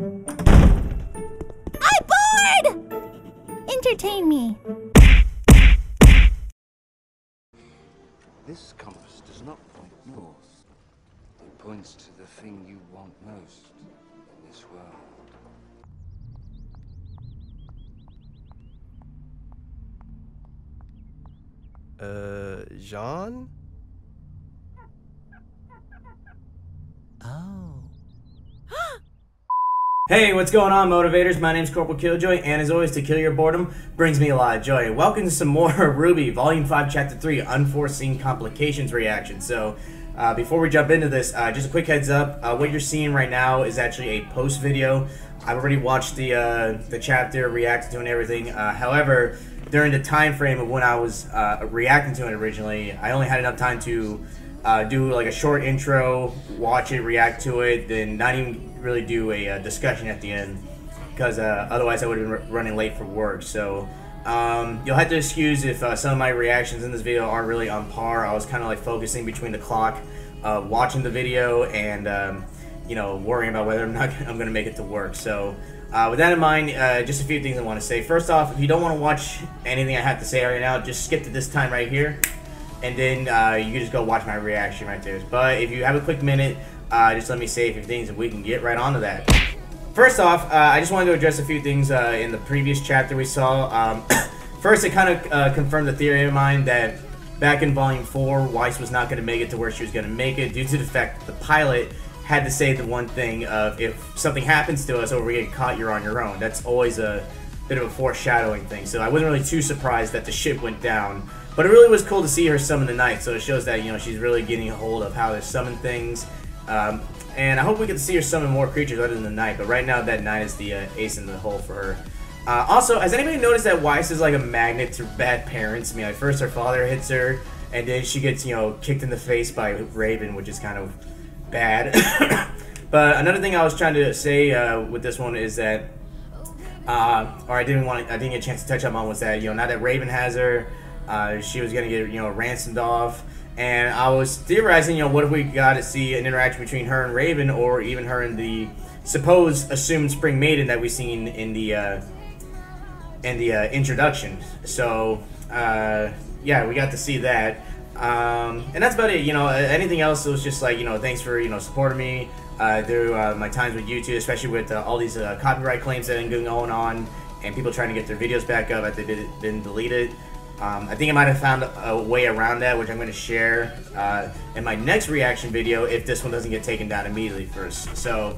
I'm bored! Entertain me. This compass does not point north. It points to the thing you want most in this world. Jean? Oh. Hey, what's going on, motivators? My name's Corporal Killjoy, and as always, to kill your boredom brings me a lot of joy. Welcome to some more RWBY, Volume 5, Chapter 3, Unforeseen Complications reaction. So, before we jump into this, just a quick heads up. What you're seeing right now is actually a post video. I've already watched the chapter, reacted to it and everything. However, during the time frame of when I was reacting to it originally, I only had enough time to do like a short intro, watch it, react to it, then not even really do a discussion at the end, because otherwise I would have been running late for work. So you'll have to excuse if some of my reactions in this video aren't really on par. I was kind of like focusing between the clock, watching the video, and you know, worrying about whether or not I'm going to make it to work. So with that in mind, just a few things I want to say. First off, if you don't want to watch anything I have to say right now, just skip to this time right here, and then you can just go watch my reaction right there. But if you have a quick minute, just let me say a few things and we can get right on to that. First off, I just wanted to address a few things in the previous chapter we saw. First, it kind of confirmed the theory of mine that back in Volume 4, Weiss was not going to make it to where she was going to make it due to the fact that the pilot had to say the one thing of, if something happens to us or we get caught, you're on your own. That's always a bit of a foreshadowing thing. So I wasn't really too surprised that the ship went down. But it really was cool to see her summon the night, so it shows that, you know, she's really getting a hold of how to summon things. And I hope we get to see her summon more creatures other than the knight, but right now that knight is the ace in the hole for her. Also, has anybody noticed that Weiss is like a magnet to bad parents? I mean, like, first her father hits her, and then she gets, you know, kicked in the face by Raven, which is kind of bad. But another thing I was trying to say with this one is that, or I didn't get a chance to touch up on, was that, you know, now that Raven has her, she was gonna get, you know, ransomed off. And I was theorizing, you know, what if we got to see an interaction between her and Raven, or even her and the supposed assumed Spring Maiden that we've seen in the introduction. So, yeah, we got to see that. And that's about it. You know, anything else was just like, you know, thanks for, you know, supporting me through my times with YouTube, especially with all these copyright claims that have been going on, and people trying to get their videos back up after they've been deleted. I think I might have found a way around that, which I'm going to share in my next reaction video if this one doesn't get taken down immediately first. So,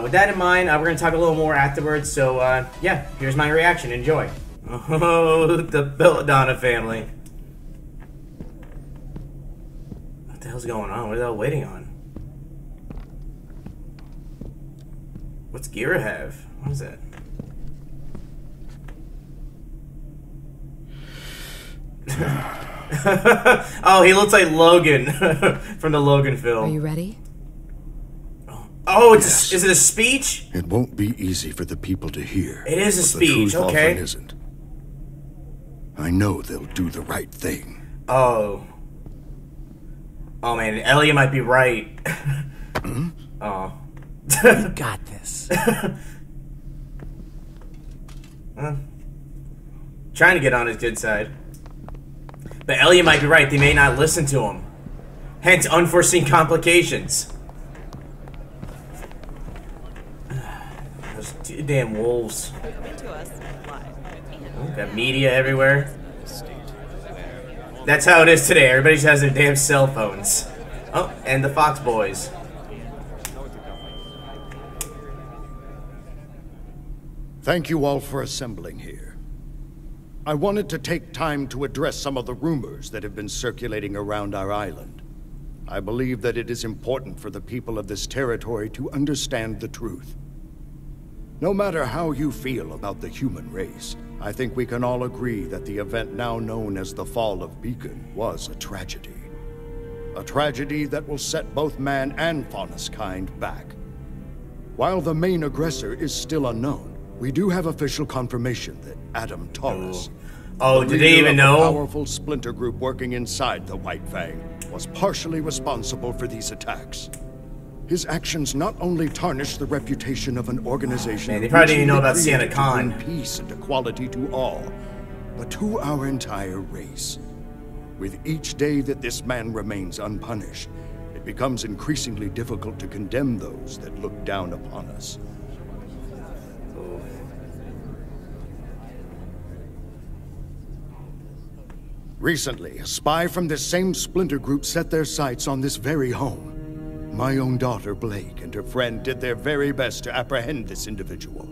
with that in mind, we're going to talk a little more afterwards. So, yeah, here's my reaction. Enjoy. Oh, the Belladonna family. What the hell's going on? What are they all waiting on? What's Gira have? What is that? Oh, he looks like Logan from the Logan film. Are you ready? Oh, is it a speech? It won't be easy for the people to hear. It is a speech, the truth okay. often isn't. I know they'll do the right thing. Oh. Oh man, Elliot might be right. Oh. You got this. Trying to get on his good side. But Elliot might be right, they may not listen to him. Hence, unforeseen complications. Those two damn wolves. Oh, got media everywhere. That's how it is today, everybody just has their damn cell phones. Oh, and the Fox Boys. Thank you all for assembling here. I wanted to take time to address some of the rumors that have been circulating around our island. I believe that it is important for the people of this territory to understand the truth. No matter how you feel about the human race, I think we can all agree that the event now known as the Fall of Beacon was a tragedy. A tragedy that will set both man and Faunus kind back. While the main aggressor is still unknown, we do have official confirmation that Adam Taurus, oh, did they even know? A powerful splinter group working inside the White Fang, was partially responsible for these attacks. His actions not only tarnish the reputation of an organization... Man, they probably didn't even know about Sienna Khan. ...to bring peace and equality to all, but to our entire race. With each day that this man remains unpunished, it becomes increasingly difficult to condemn those that look down upon us. Recently, a spy from this same splinter group set their sights on this very home. My own daughter, Blake, and her friend did their very best to apprehend this individual.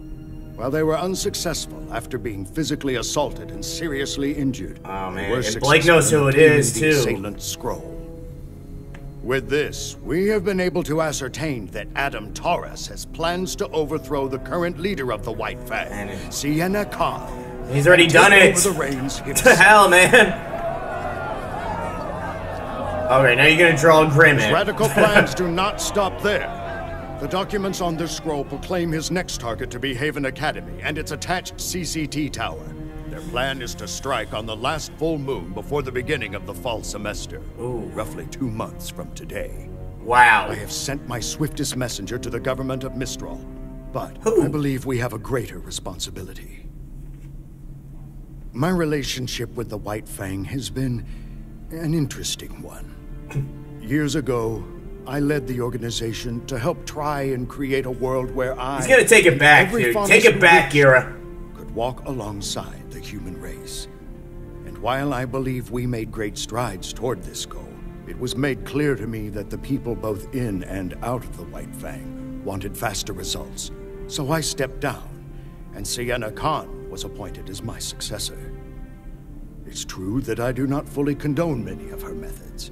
While they were unsuccessful after being physically assaulted and seriously injured, oh, man. they were And Blake knows who it is, too. the assailant scroll. With this, we have been able to ascertain that Adam Taurus has plans to overthrow the current leader of the White Fang, Sienna Khan. He's already done it. The reins What the hell, man? Alright, now you're gonna draw Grim in. Radical plans do not stop there. The documents on this scroll proclaim his next target to be Haven Academy and its attached CCT tower. Their plan is to strike on the last full moon before the beginning of the fall semester. Ooh. Roughly 2 months from today. Wow. I have sent my swiftest messenger to the government of Mistral, but Who? I believe we have a greater responsibility. My relationship with the White Fang has been an interesting one. Years ago, I led the organization to help try and create a world where He's gonna take it back, dude. Take it back, Gira. Could walk alongside the human race. And while I believe we made great strides toward this goal, it was made clear to me that the people both in and out of the White Fang wanted faster results. So I stepped down, and Sienna Khan was appointed as my successor. It's true that I do not fully condone many of her methods.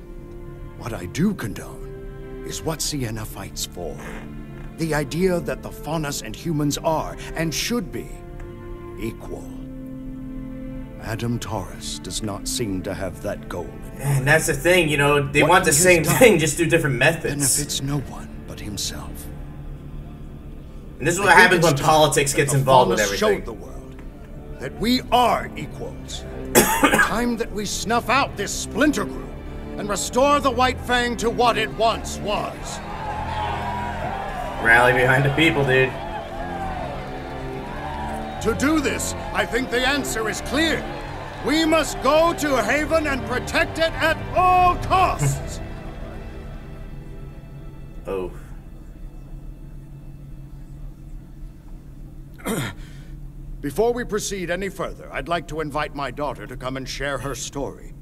What I do condone is what Sienna fights for. The idea that the Faunus and humans are, and should be, equal. Adam Taurus does not seem to have that goal. And that's the thing, you know, they want the same thing, just through different methods. Benefits no one but himself. And this is what happens when politics gets involved with everything. Showed the world that we are equals. Time that we snuff out this splinter group and restore the White Fang to what it once was. Rally behind the people, dude. To do this, I think the answer is clear. We must go to Haven and protect it at all costs. Oh. Before we proceed any further, I'd like to invite my daughter to come and share her story.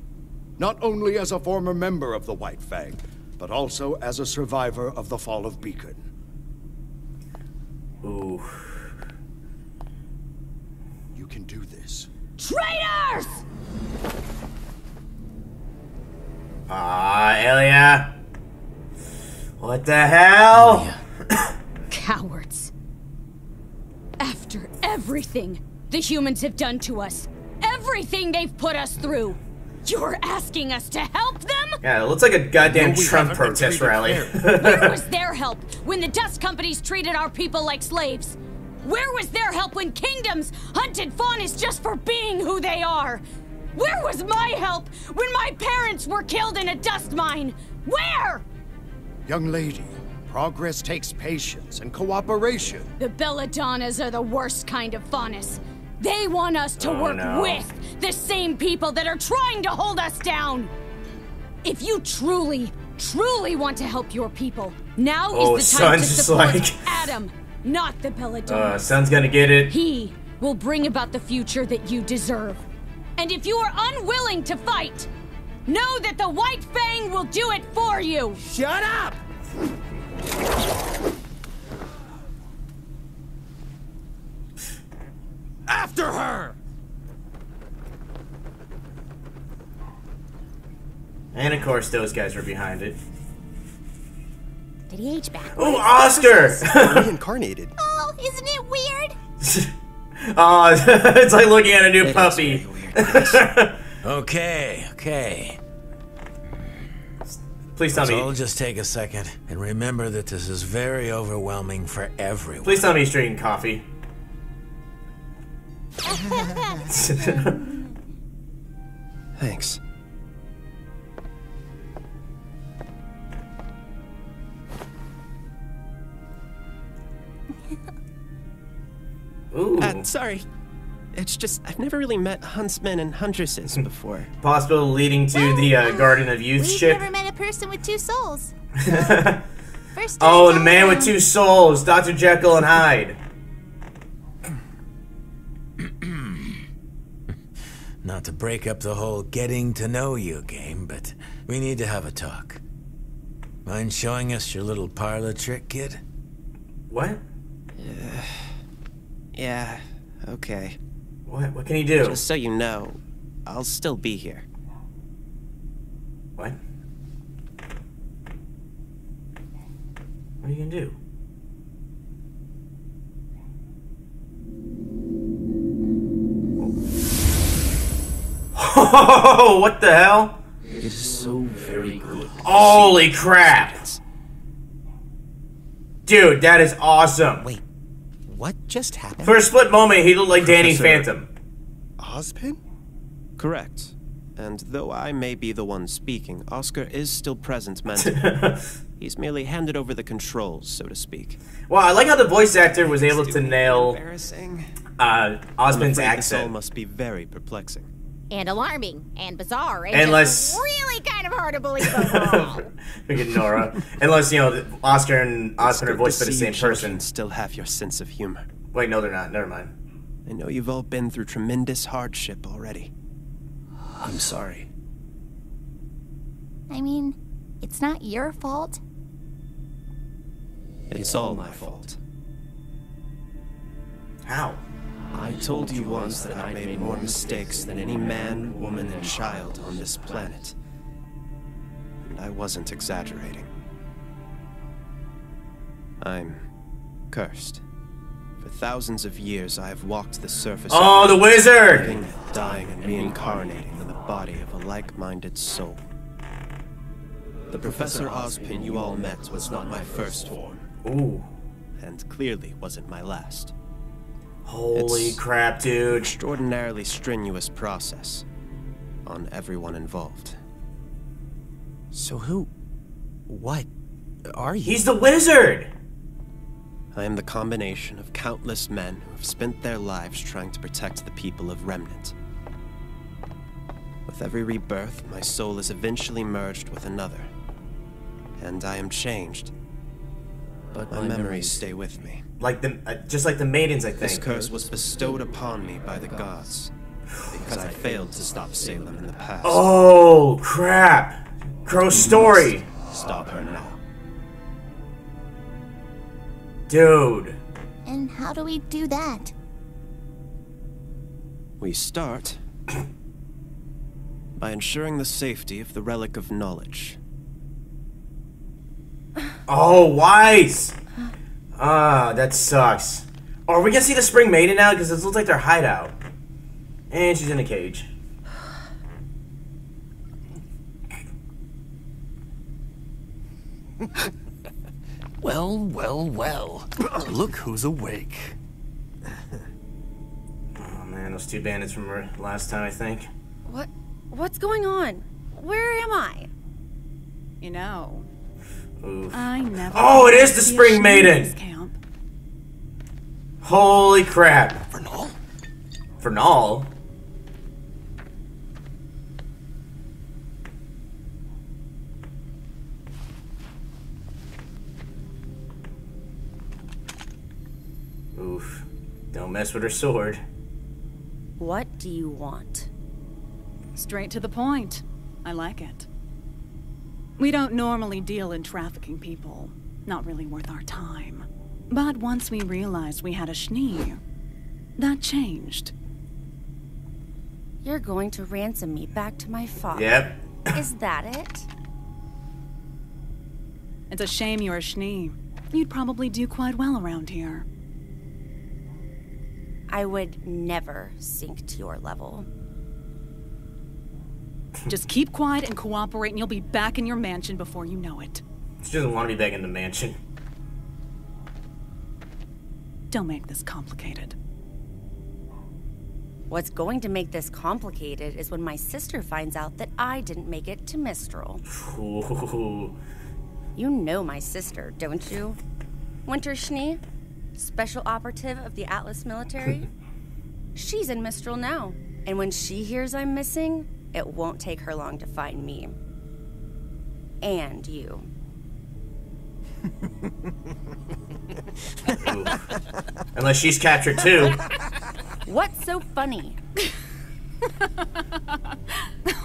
Not only as a former member of the White Fang, but also as a survivor of the fall of Beacon. Ooh. You can do this. Traitors! Ah, Elia. What the hell? Cowards. After everything the humans have done to us, everything they've put us through, you're asking us to help them? Yeah, it looks like a goddamn Trump protest rally. Where was their help when the dust companies treated our people like slaves? Where was their help when kingdoms hunted Faunus just for being who they are? Where was my help when my parents were killed in a dust mine? Where? Young lady, progress takes patience and cooperation. The Belladonnas are the worst kind of Faunus. They want us to work with the same people that are trying to hold us down. If you truly, truly want to help your people, now is the time to support Adam, not the Belladonnas. Son's gonna get it. He will bring about the future that you deserve. And if you are unwilling to fight, know that the White Fang will do it for you. Shut up! After her! And of course, those guys were behind it. Did he age back? Oh, Oscar! Reincarnated. Oh, isn't it weird? Oh, it's like looking at a new puppy. Okay. Please tell So me. I'll just take a second and remember that this is very overwhelming for everyone. Please tell me he's drinking coffee. Thanks. Ooh. Sorry. It's just, I've never really met huntsmen and huntresses before. Possible leading to the Garden of Youth We've ship. never met a person with 2 souls. First Oh, time the man with around. 2 souls, Dr. Jekyll and Hyde. Not to break up the whole getting to know you game, but we need to have a talk. Mind showing us your little parlor trick, kid? What? Yeah, okay. What can he do? Just so you know, I'll still be here. What? What are you gonna do? Oh, what the hell? It is so very good. Holy crap! Dude, that is awesome. Wait, what just happened? For a split moment, he looked like Danny Professor- Phantom. Ozpin? Correct. And though I may be the one speaking, Oscar is still present mentally. He's merely handed over the controls, so to speak. Well, I like how the voice actor was able to nail Embarrassing. Ozpin's This all accent. must be very perplexing. And alarming, and bizarre, and Unless- just really kind of hard to believe overall. Look at Nora. Unless, you know, Oscar and It's Ozpin are good voiced to by the see same you person. children still have your sense of humor. Wait, no, they're not. Never mind. I know you've all been through tremendous hardship already. I'm sorry. I mean, it's not your fault. It's all my fault. How? I told you once that I made more mistakes than any man, woman, and child on this planet. And I wasn't exaggerating. I'm cursed. For thousands of years, I have walked the surface Oh, of the wizard! living, dying, and reincarnating in the body of a like-minded soul. The Professor Ozpin you all met was not my first form, Ooh. and clearly wasn't my last. Holy It's- crap, dude. Extraordinarily strenuous process on everyone involved. So what are you? He's the wizard! I am the combination of countless men who have spent their lives trying to protect the people of Remnant. With every rebirth, my soul is eventually merged with another. And I am changed. But my memories stay with me. Like the, just like the maidens, I This think. curse was bestowed upon me by the gods, because I failed to stop Salem in the past. Oh, crap. Crow's story. Stop her now. Dude. And how do we do that? We start by ensuring the safety of the Relic of Knowledge. Oh, wise. Ah, that sucks. Oh, are we gonna see the Spring Maiden now? Because this looks like their hideout. And she's in a cage. Well, well, well. Look who's awake. Oh man, those 2 bandits from last time, I think. What's going on? Where am I? You know, Oof. I never. Oh, it is the see a Spring sheen Maiden. in this camp. Holy crap. Vernal? Vernal? Oof. Don't mess with her sword. What do you want? Straight to the point. I like it. We don't normally deal in trafficking people. Not really worth our time. But once we realized we had a Schnee, that changed. You're going to ransom me back to my father. Yep. Is that it? It's a shame you're a Schnee. You'd probably do quite well around here. I would never sink to your level. Just keep quiet and cooperate and you'll be back in your mansion before you know it. She doesn't want to be back in the mansion. Don't make this complicated. What's going to make this complicated is when my sister finds out that I didn't make it to Mistral. Ooh. You know my sister, don't you? Winter Schnee? special operative of the Atlas military. She's in Mistral now, and when she hears I'm missing, it won't take her long to find me. And you. Unless she's captured too. What's so funny?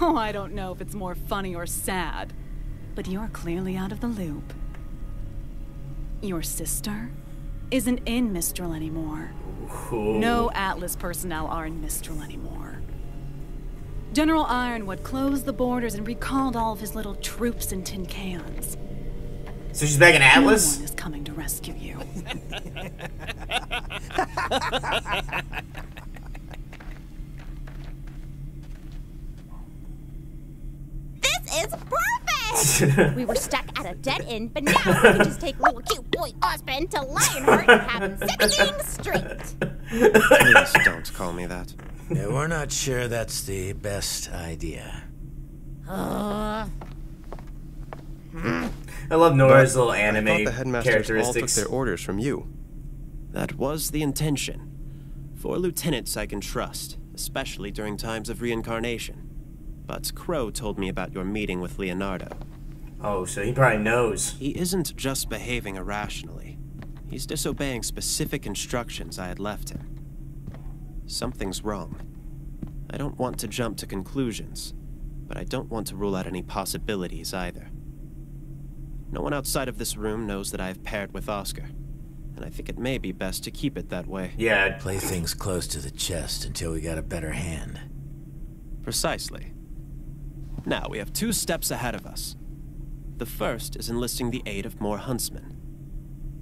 Oh, I don't know if it's more funny or sad, but you're clearly out of the loop. Your sister isn't in Mistral anymore. Ooh. No Atlas personnel are in Mistral anymore. General Ironwood closed the borders and recalled all of his little troops in tin cans. So she's back in Atlas? No one is coming to rescue you. This is perfect! We were stuck at a dead end, but now we can just take little cute boy Osmond to Lionheart and have him set things straight. Please don't call me that. Yeah, we're not sure that's the best idea. I love Nora's little I anime thought the headmasters all took characteristics. their orders from you. That was the intention. 4 lieutenants I can trust, especially during times of reincarnation. But Crow told me about your meeting with Leonardo. Oh, so he probably knows. He isn't just behaving irrationally. He's disobeying specific instructions I had left him. Something's wrong. I don't want to jump to conclusions, but I don't want to rule out any possibilities either. No one outside of this room knows that I have paired with Oscar, and I think it may be best to keep it that way. Yeah. Play things close to the chest until we got a better hand. Precisely. Now, we have 2 steps ahead of us. The first is enlisting the aid of more huntsmen.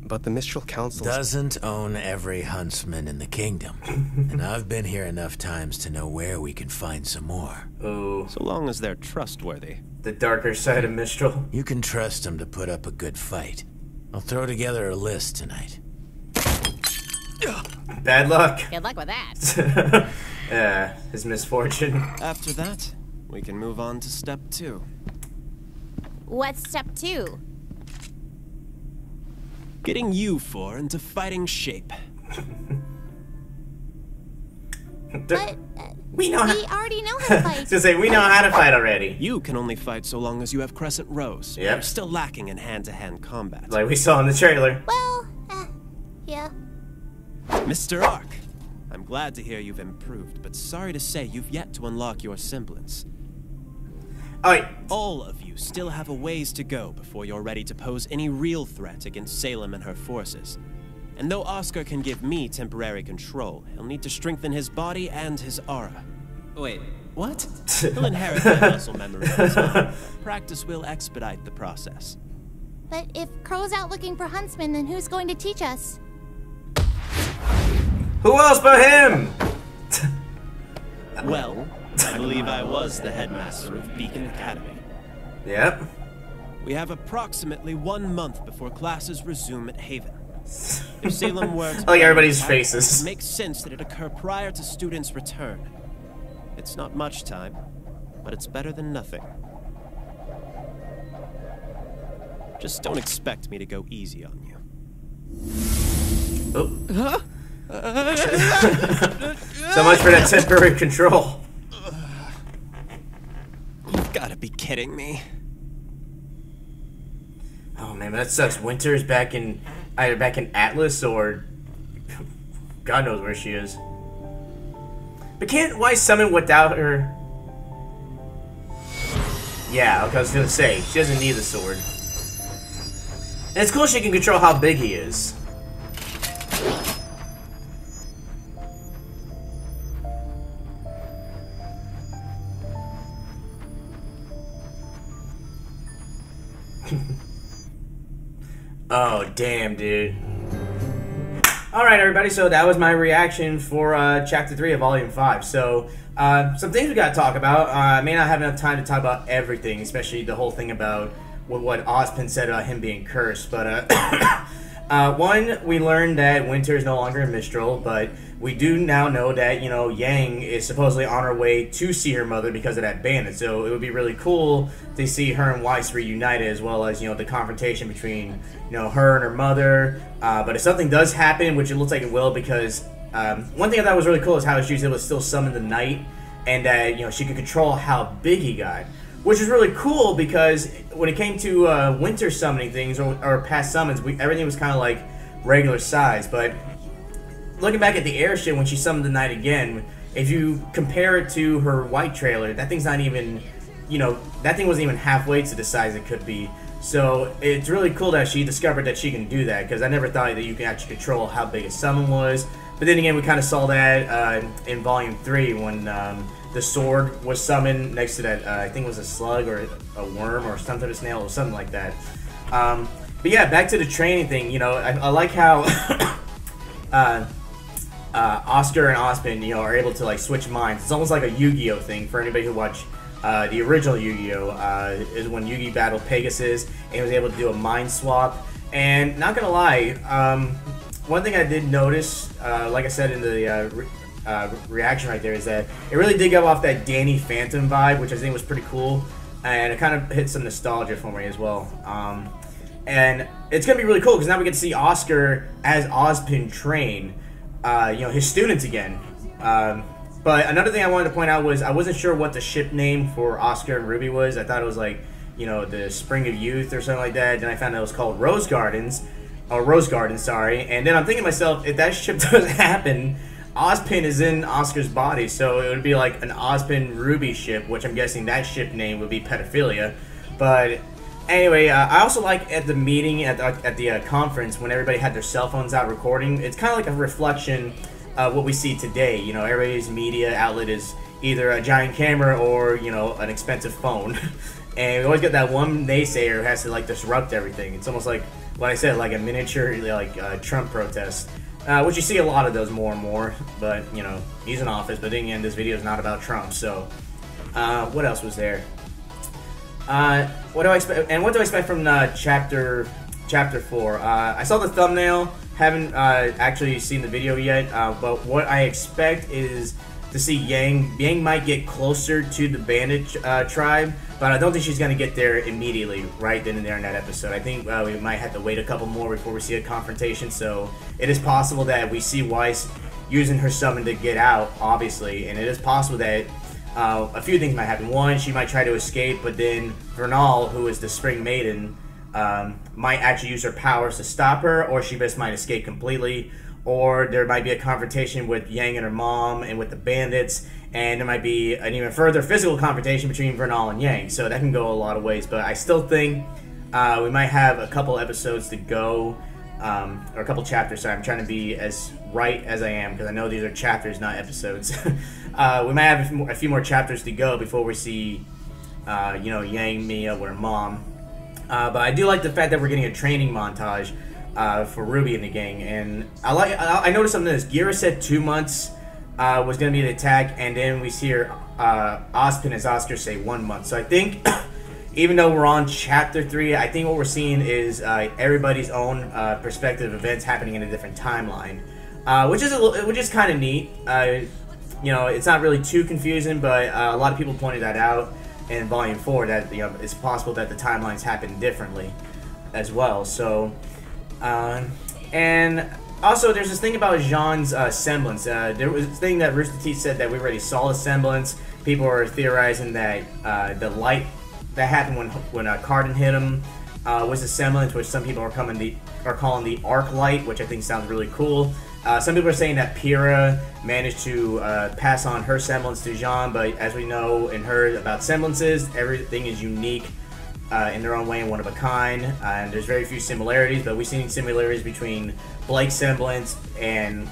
But the Mistral Council doesn't own every huntsman in the kingdom. And I've been here enough times to know where we can find some more. Oh. So long as they're trustworthy. The darker side of Mistral. You can trust them to put up a good fight. I'll throw together a list tonight. Bad luck. Good luck with that. His misfortune. After that, we can move on to step 2. What's step 2? Getting you 4 into fighting shape. But we know we already know how to fight. To say we know how to fight already. You can only fight so long as you have crescent rows. Yep. You're still lacking in hand-to-hand combat. Like we saw in the trailer. Well, yeah. Mr. Ark, I'm glad to hear you've improved, but sorry to say you've yet to unlock your semblance. Alright. All of you still have a ways to go before you're ready to pose any real threat against Salem and her forces. And though Oscar can give me temporary control, he'll need to strengthen his body and his aura. Wait, what? He'll inherit my muscle memory over time. Practice will expedite the process. But if Crow's out looking for huntsmen, then who's going to teach us? Who else but him? Well, I believe I was the headmaster of Beacon Academy. Yep. We have approximately 1 month before classes resume at Haven. If Salem were to I like everybody's faces. It makes sense that it occur prior to students' return. It's not much time, but it's better than nothing. Just don't expect me to go easy on you. Oh. So much for that temporary control. You've got to be kidding me. Oh man, that sucks. Winter's back in either back in Atlas or God knows where she is. But can't Weiss summon without her? Yeah, okay, I was gonna say she doesn't need the sword. And it's cool she can control how big he is. Oh, damn, dude. Alright, everybody, so that was my reaction for Chapter 3 of Volume 5. So, some things we gotta talk about. I may not have enough time to talk about everything, especially the whole thing about what Ozpin said about him being cursed, but, One, we learned that Winter is no longer in Mistral, but we do now know that, you know, Yang is supposedly on her way to see her mother because of that bandit. So it would be really cool to see her and Weiss reunited, as well as, you know, the confrontation between, you know, her and her mother. But if something does happen, which it looks like it will, because one thing I thought was really cool is how she was able to still summon the Knight, and that, you know, she could control how big he got. Which is really cool, because when it came to Winter summoning things, or past summons, everything was kind of like regular size. But looking back at the airship when she summoned the Knight again, if you compare it to her white trailer, that thing's not even, you know, that thing wasn't even halfway to the size it could be. So it's really cool that she discovered that she can do that, because I never thought that you could actually control how big a summon was. But then again, we kind of saw that in Volume 3 when the sword was summoned next to that, I think it was a slug or a worm or some type of snail or something like that. But yeah, back to the training thing, you know, I like how Oscar and Ozpin, you know, are able to like switch minds. It's almost like a Yu-Gi-Oh thing for anybody who watched the original Yu-Gi-Oh! Is when Yugi battled Pegasus and he was able to do a mind swap. And not gonna lie, one thing I did notice, like I said in the reaction right there, is that it really did give off that Danny Phantom vibe, which I think was pretty cool, and it kind of hit some nostalgia for me as well. And it's gonna be really cool because now we get to see Oscar as Ozpin train, you know, his students again. But another thing I wanted to point out was I wasn't sure what the ship name for Oscar and Ruby was. I thought it was like, you know, the Spring of Youth or something like that. Then I found out it was called Rose Gardens, or Rose Garden, sorry. And then I'm thinking to myself, if that ship doesn't happen, Ozpin is in Oscar's body, so it would be like an Ozpin Ruby ship, which I'm guessing that ship name would be Pedophilia. But anyway, I also like at the meeting, at the conference, when everybody had their cell phones out recording, it's kind of like a reflection of what we see today. You know, everybody's media outlet is either a giant camera or, you know, an expensive phone. And we always get that one naysayer who has to like disrupt everything. It's almost like what I said, like a miniature like Trump protest. Which you see a lot of those more and more, but, you know, he's in office. But again, this video is not about Trump, so what else was there? What do I expect? And what do I expect from chapter 4? I saw the thumbnail, haven't actually seen the video yet, but what I expect is to see Yang. Yang might get closer to the Bandit tribe, but I don't think she's going to get there immediately, right then and there in that episode. I think we might have to wait a couple more before we see a confrontation, so it is possible that we see Weiss using her summon to get out, obviously, and it is possible that a few things might happen. One, she might try to escape, but then Vernal, who is the Spring Maiden, might actually use her powers to stop her, or she just might escape completely. Or there might be a confrontation with Yang and her mom and with the bandits, and there might be an even further physical confrontation between Vernal and Yang. So that can go a lot of ways, but I still think we might have a couple episodes to go, or a couple chapters. Sorry, I'm trying to be as right as I am, because I know these are chapters, not episodes. We might have a few more chapters to go before we see, you know, Yang, Mia, with her mom. But I do like the fact that we're getting a training montage for Ruby and the gang, and I noticed something. This Gira said 2 months was going to be the attack, and then we see her Ozpin as Oscar say 1 month. So I think even though we're on chapter 3, I think what we're seeing is everybody's own perspective events happening in a different timeline, which is kind of neat. You know, it's not really too confusing, but a lot of people pointed that out in Volume 4, that, you know, it's possible that the timelines happen differently as well. So. And also, there's this thing about Jean's semblance. There was this thing that Rooster Teeth said that we already saw the semblance. People are theorizing that the light that happened when Cardin hit him was a semblance, which some people are calling the arc light, which I think sounds really cool. Some people are saying that Pyrrha managed to pass on her semblance to Jean, but as we know and heard about semblances, everything is unique in their own way and one of a kind, and there's very few similarities, but we've seen similarities between Blake's semblance and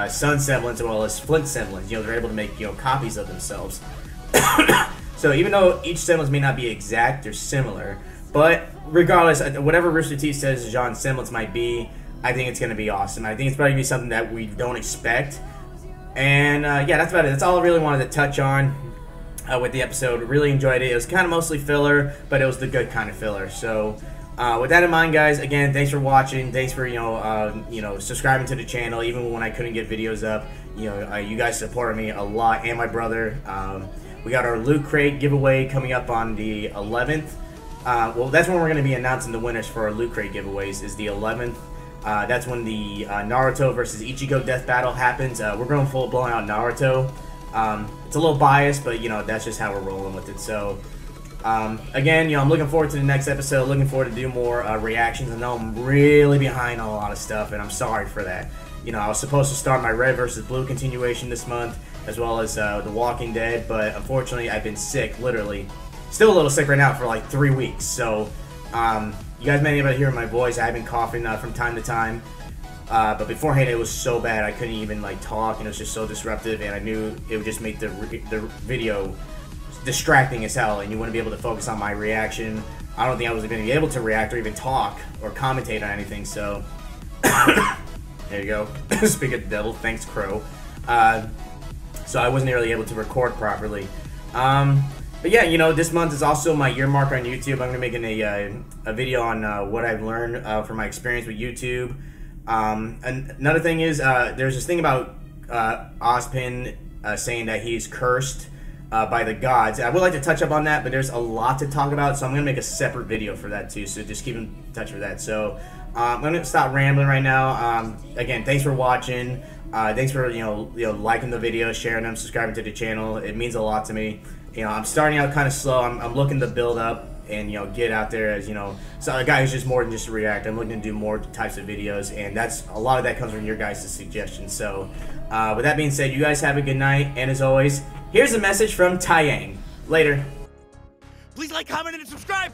Sun's semblance, as well as Flint's semblance. You know, they're able to make, you know, copies of themselves. So even though each semblance may not be exact, they're similar. But regardless, whatever Rooster Teeth says Jean's semblance might be, I think it's going to be awesome. I think it's probably going to be something that we don't expect. And yeah, that's about it. That's all I really wanted to touch on with the episode. Really enjoyed it. It was kind of mostly filler, but it was the good kind of filler. So With that in mind, guys, again, thanks for watching. Thanks for subscribing to the channel, even when I couldn't get videos up. You guys supported me a lot, and my brother. We got our Loot Crate giveaway coming up on the 11th. Well, that's when we're going to be announcing the winners for our Loot Crate giveaways. Is the 11th. That's when the Naruto versus Ichigo death battle happens. We're going full blown out Naruto. It's a little biased, but that's just how we're rolling with it. So. Again, I'm looking forward to the next episode, looking forward to do more reactions. I know I'm really behind on a lot of stuff, and I'm sorry for that. I was supposed to start my Red vs. Blue continuation this month, as well as The Walking Dead, but unfortunately I've been sick, literally. Still a little sick right now for like 3 weeks, so you guys may be able to hear my voice. I've been coughing from time to time, but beforehand it was so bad I couldn't even talk, and it was just so disruptive, and I knew it would just make the video distracting as hell, and you wouldn't be able to focus on my reaction. I don't think I was going to be able to react or even talk or commentate on anything, so there you go. Speak of the devil, thanks Crow. So I wasn't really able to record properly. But yeah, this month is also my year mark on YouTube. I'm going to be making a video on what I've learned from my experience with YouTube. And another thing is, there's this thing about Ozpin saying that he's cursed by the gods. I would like to touch up on that, but there's a lot to talk about, so I'm going to make a separate video for that too, so just keep in touch with that. So I'm going to stop rambling right now. Again, thanks for watching. Thanks for liking the video, sharing them, subscribing to the channel. It means a lot to me. I'm starting out kind of slow. I'm looking to build up and get out there as so a guy who's just more than just a react. I'm looking to do more types of videos, and that's a lot of that comes from your guys' suggestions. So with that being said, you guys have a good night, and as always, here's a message from Taiyang. Later. Please like, comment, and subscribe!